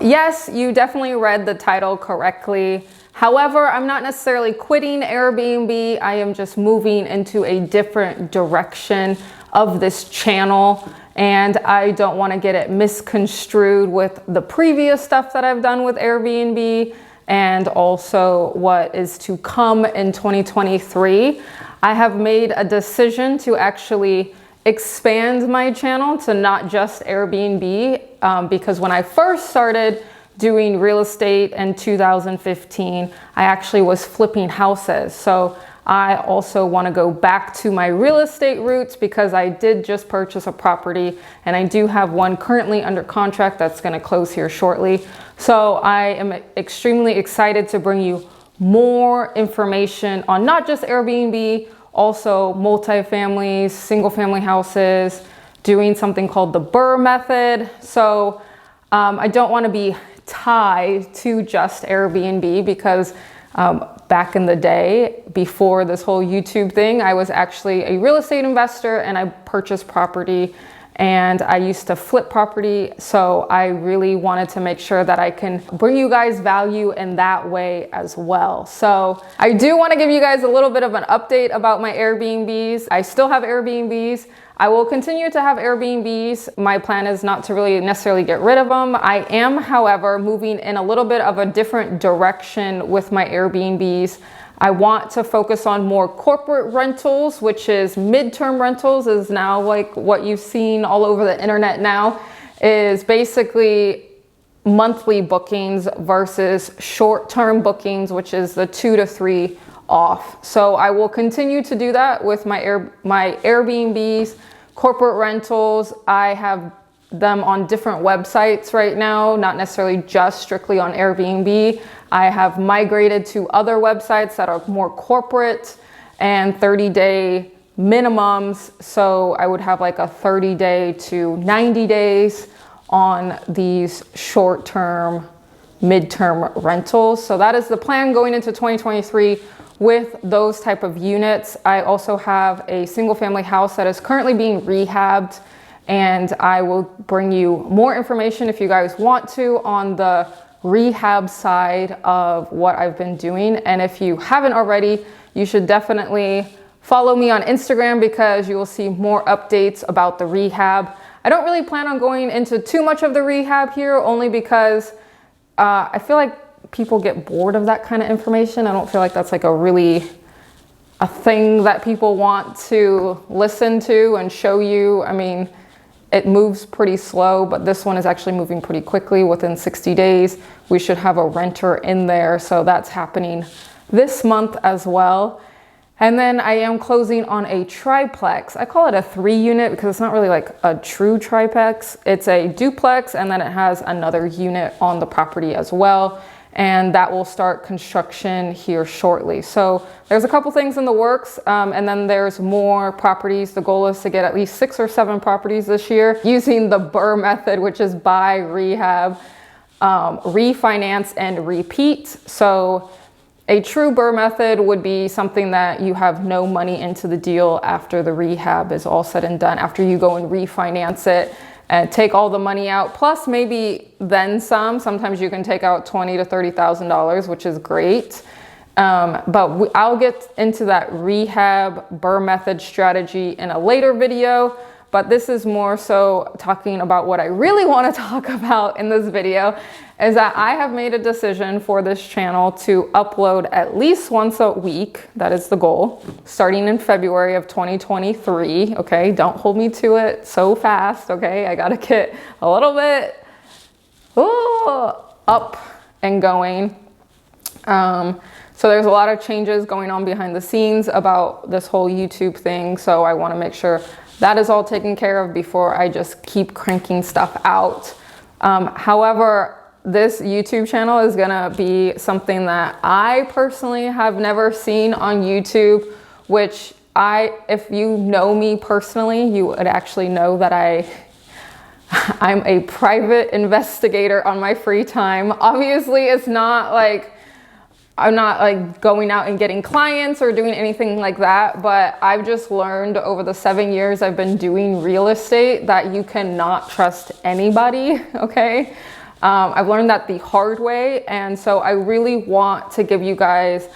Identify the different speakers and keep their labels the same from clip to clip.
Speaker 1: Yes, you definitely read the title correctly. However, I'm not necessarily quitting Airbnb. I am just moving into a different direction of this channel, and I don't want to get it misconstrued with the previous stuff that I've done with Airbnb and also what is to come in 2023. I have made a decision to actually expand my channel to not just Airbnb because when I first started doing real estate in 2015, I actually was flipping houses. So I also want to go back to my real estate roots because I did just purchase a property and I do have one currently under contract that's going to close here shortly. So I am extremely excited to bring you more information on not just Airbnb, also multifamilies, single family houses, doing something called the BRRRR method. So I don't want to be tied to just Airbnb because back in the day, before this whole YouTube thing, I was actually a real estate investor and I purchased property and I used to flip property. So I really wanted to make sure that I can bring you guys value in that way as well. So I do want to give you guys a little bit of an update about my Airbnbs. I still have Airbnbs. I will continue to have Airbnbs. My plan is not to really necessarily get rid of them. I am, however, moving in a little bit of a different direction with my Airbnbs. I want to focus on more corporate rentals, which is midterm rentals is now like what you've seen all over the internet now, is basically monthly bookings versus short-term bookings, which is the 2 to 3 off. So I will continue to do that with my Airbnbs, corporate rentals. I have them on different websites right now, not necessarily just strictly on Airbnb. I have migrated to other websites that are more corporate and 30-day minimums. So I would have like a 30-day to 90 days on these short-term, midterm rentals. So that is the plan going into 2023 with those type of units. I also have a single family house that is currently being rehabbed, and I will bring you more information if you guys want to on the rehab side of what I've been doing. And if you haven't already, you should definitely follow me on Instagram because you will see more updates about the rehab. I don't really plan on going into too much of the rehab here, only because I feel like people get bored of that kind of information. I don't feel like that's like a thing that people want to listen to and show you. I mean, it moves pretty slow, but this one is actually moving pretty quickly. Within 60 days, we should have a renter in there. So that's happening this month as well. And then I am closing on a triplex. I call it a 3-unit because it's not really like a true triplex. It's a duplex, and then it has another unit on the property as well. And that will start construction here shortly. So there's a couple things in the works, and then there's more properties. The goal is to get at least 6 or 7 properties this year using the BRRRR method, which is buy, rehab, refinance, and repeat. So a true BRRRR method would be something that you have no money into the deal after the rehab is all said and done, after you go and refinance it and take all the money out, plus maybe then some. Sometimes you can take out $20,000 to $30,000, which is great. But I'll get into that rehab BRRRR method strategy in a later video. But this is more so talking about what I really want to talk about in this video, is that I have made a decision for this channel to upload at least once a week. That is the goal, starting in February of 2023. Okay, don't hold me to it so fast. Okay, I gotta get a little bit up and going. So there's a lot of changes going on behind the scenes about this whole YouTube thing. So I want to make sure that is all taken care of before I just keep cranking stuff out. However, this YouTube channel is gonna be something that I personally have never seen on YouTube, which if you know me personally, you would actually know that I'm a private investigator on my free time. Obviously, it's not like I'm not like going out and getting clients or doing anything like that, but I've just learned over the 7 years I've been doing real estate that you cannot trust anybody, okay? I've learned that the hard way. And so I really want to give you guys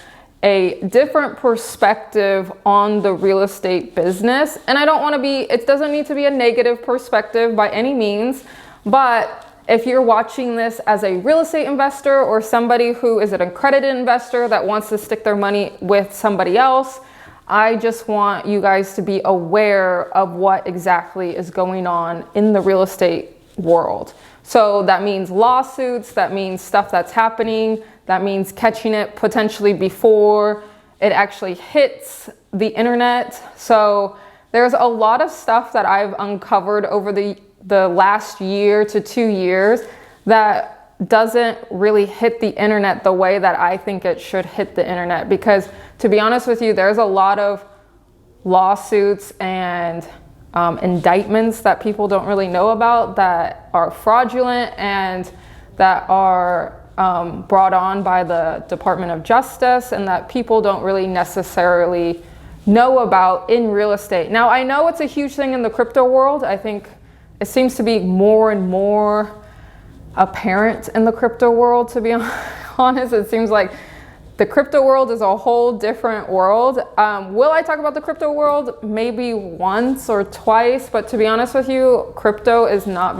Speaker 1: a different perspective on the real estate business. And I don't want to be, it doesn't need to be a negative perspective by any means, but if you're watching this as a real estate investor or somebody who is an accredited investor that wants to stick their money with somebody else, I just want you guys to be aware of what exactly is going on in the real estate world. So that means lawsuits, that means stuff that's happening, that means catching it potentially before it actually hits the internet. So there's a lot of stuff that I've uncovered over the last year to 2 years that doesn't really hit the internet the way that I think it should hit the internet. Because to be honest with you, there's a lot of lawsuits and indictments that people don't really know about that are fraudulent and that are brought on by the Department of Justice and that people don't really necessarily know about in real estate. Now, I know it's a huge thing in the crypto world. I think it seems to be more and more apparent in the crypto world, to be honest. It seems like the crypto world is a whole different world. Will I talk about the crypto world? Maybe once or twice, but to be honest with you, crypto is not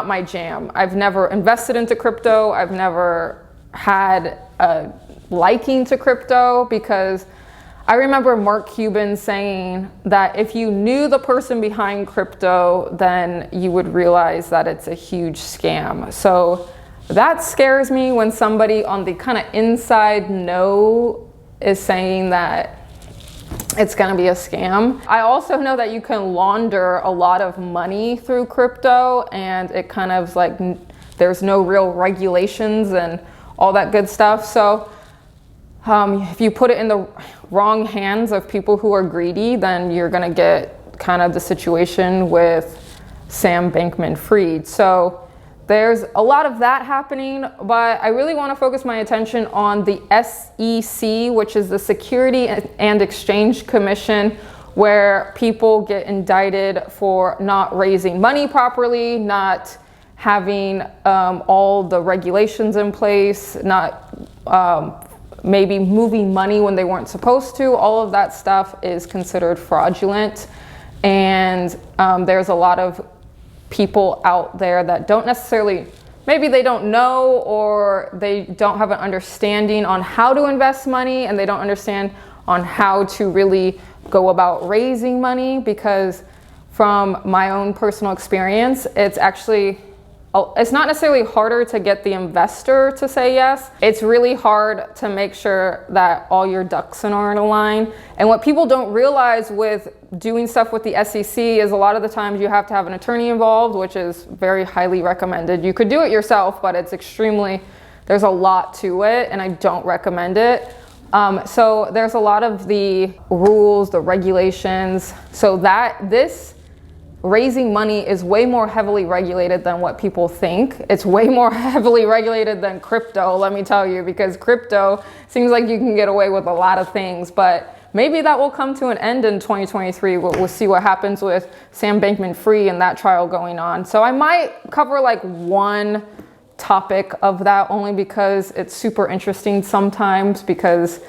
Speaker 1: my jam. I've never invested into crypto. I've never had a liking to crypto because I remember Mark Cuban saying that if you knew the person behind crypto, then you would realize that it's a huge scam. So that scares me when somebody on the kind of inside know is saying that it's going to be a scam. I also know that you can launder a lot of money through crypto, and it kind of like there's no real regulations and all that good stuff. So if you put it in the wrong hands of people who are greedy, then you're going to get kind of the situation with Sam Bankman-Fried. So there's a lot of that happening, but I really want to focus my attention on the SEC, which is the Security and Exchange Commission, where people get indicted for not raising money properly, not having all the regulations in place, not maybe moving money when they weren't supposed to. All of that stuff is considered fraudulent. And there's a lot of people out there that don't necessarily, maybe they don't know or they don't have an understanding on how to invest money, and they don't understand on how to really go about raising money, because from my own personal experience, it's not necessarily harder to get the investor to say yes. It's really hard to make sure that all your ducks are in a line. And what people don't realize with doing stuff with the SEC is a lot of the times you have to have an attorney involved, which is very highly recommended. You could do it yourself, but there's a lot to it, and I don't recommend it. So there's a lot of the rules, the regulations, so that this raising money is way more heavily regulated than what people think. It's way more heavily regulated than crypto, let me tell you, because crypto seems like you can get away with a lot of things, but maybe that will come to an end in 2023. We'll see what happens with Sam Bankman-Fried and that trial going on. So I might cover like one topic of that, only because it's super interesting sometimes, because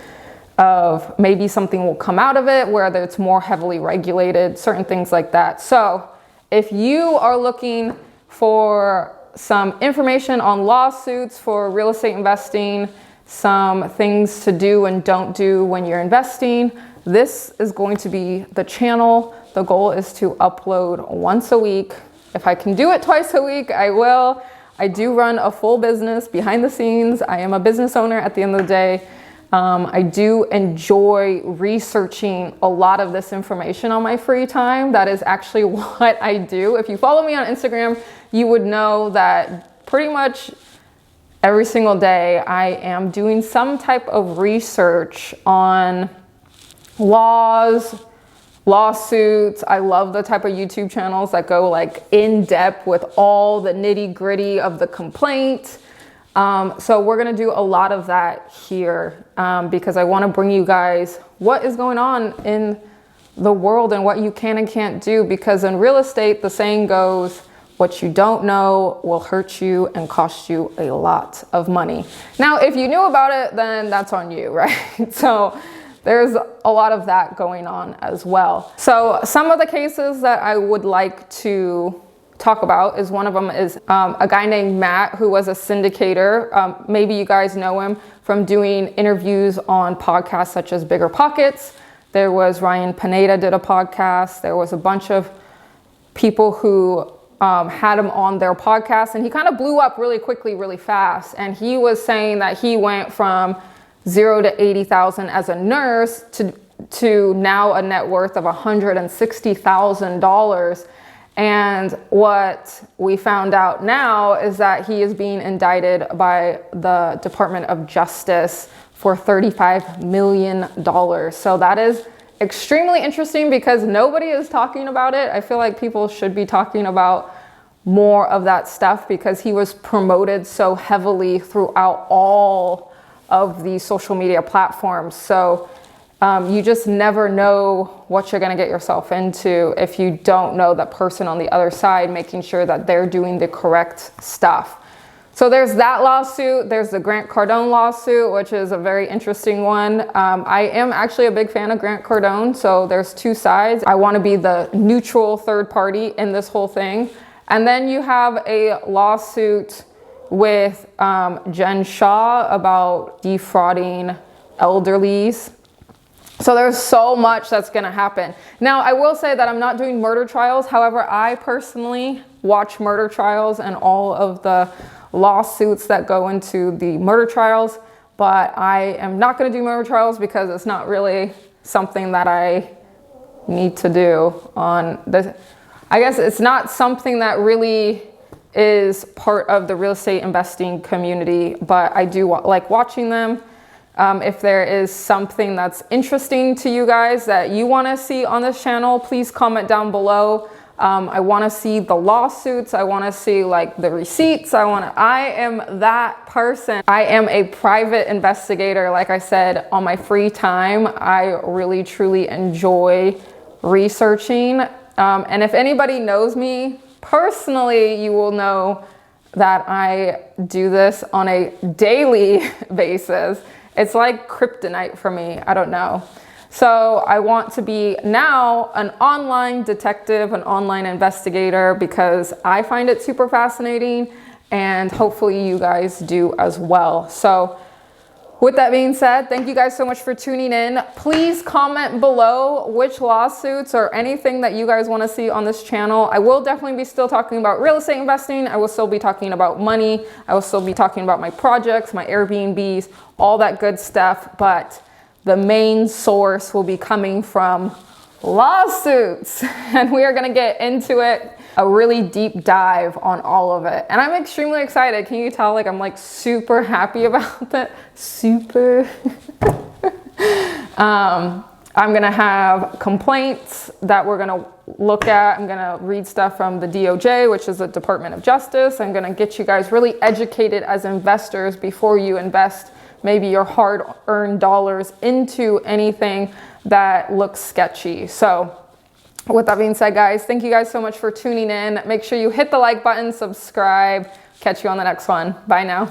Speaker 1: of maybe something will come out of it where it's more heavily regulated, certain things like that. So if you are looking for some information on lawsuits for real estate investing, some things to do and don't do when you're investing, this is going to be the channel. The goal is to upload once a week. If I can do it twice a week, I will. I do run a full business behind the scenes. I am a business owner at the end of the day. I do enjoy researching a lot of this information on my free time. That is actually what I do. If you follow me on Instagram, you would know that pretty much every single day I am doing some type of research on laws, lawsuits. I love the type of YouTube channels that go like in depth with all the nitty gritty of the complaint. So we're going to do a lot of that here because I want to bring you guys what is going on in the world and what you can and can't do, because in real estate, the saying goes, What you don't know will hurt you and cost you a lot of money. Now, if you knew about it, then that's on you, right? So there's a lot of that going on as well. So some of the cases that I would like to talk about is one of them is a guy named Matt, who was a syndicator. Maybe you guys know him from doing interviews on podcasts such as Bigger Pockets. There was Ryan Pineda did a podcast. There was a bunch of people who had him on their podcast, and he kind of blew up really quickly, really fast. And he was saying that he went from 0 to 80,000 as a nurse to now a net worth of $160,000. And what we found out now is that he is being indicted by the Department of Justice for $35 million. So that is extremely interesting because nobody is talking about it. I feel like people should be talking about more of that stuff because he was promoted so heavily throughout all of the social media platforms. So you just never know what you're going to get yourself into if you don't know the person on the other side, making sure that they're doing the correct stuff. So there's that lawsuit. There's the Grant Cardone lawsuit, which is a very interesting one. I am actually a big fan of Grant Cardone. So there's two sides. I want to be the neutral third party in this whole thing. And then you have a lawsuit with Jen Shaw about defrauding elderlies. So there's so much that's going to happen. Now, I will say that I'm not doing murder trials. However, I personally watch murder trials and all of the lawsuits that go into the murder trials. But I am not going to do murder trials because it's not really something that I need to do on this. I guess it's not something that really is part of the real estate investing community, but I do like watching them. If there is something that's interesting to you guys that you want to see on this channel, please comment down below. I want to see the lawsuits. I want to see like the receipts. I am that person. I am a private investigator. Like I said, on my free time, I really truly enjoy researching. And if anybody knows me personally, you will know that I do this on a daily basis. It's like kryptonite for me. I don't know. So I want to be now an online detective, an online investigator, because I find it super fascinating and hopefully you guys do as well. So with that being said, thank you guys so much for tuning in. Please comment below which lawsuits or anything that you guys want to see on this channel. I will definitely be still talking about real estate investing. I will still be talking about money. I will still be talking about my projects, my Airbnbs, all that good stuff. But the main source will be coming from lawsuits. And we are going to get into it, a really deep dive on all of it. And I'm extremely excited. Can you tell, like, I'm like super happy about that? Super. I'm going to have complaints that we're going to look at. I'm going to read stuff from the DOJ, which is the Department of Justice. I'm going to get you guys really educated as investors before you invest maybe your hard-earned dollars into anything that looks sketchy. So with that being said, guys, thank you guys so much for tuning in. Make sure you hit the like button, subscribe. Catch you on the next one. Bye now.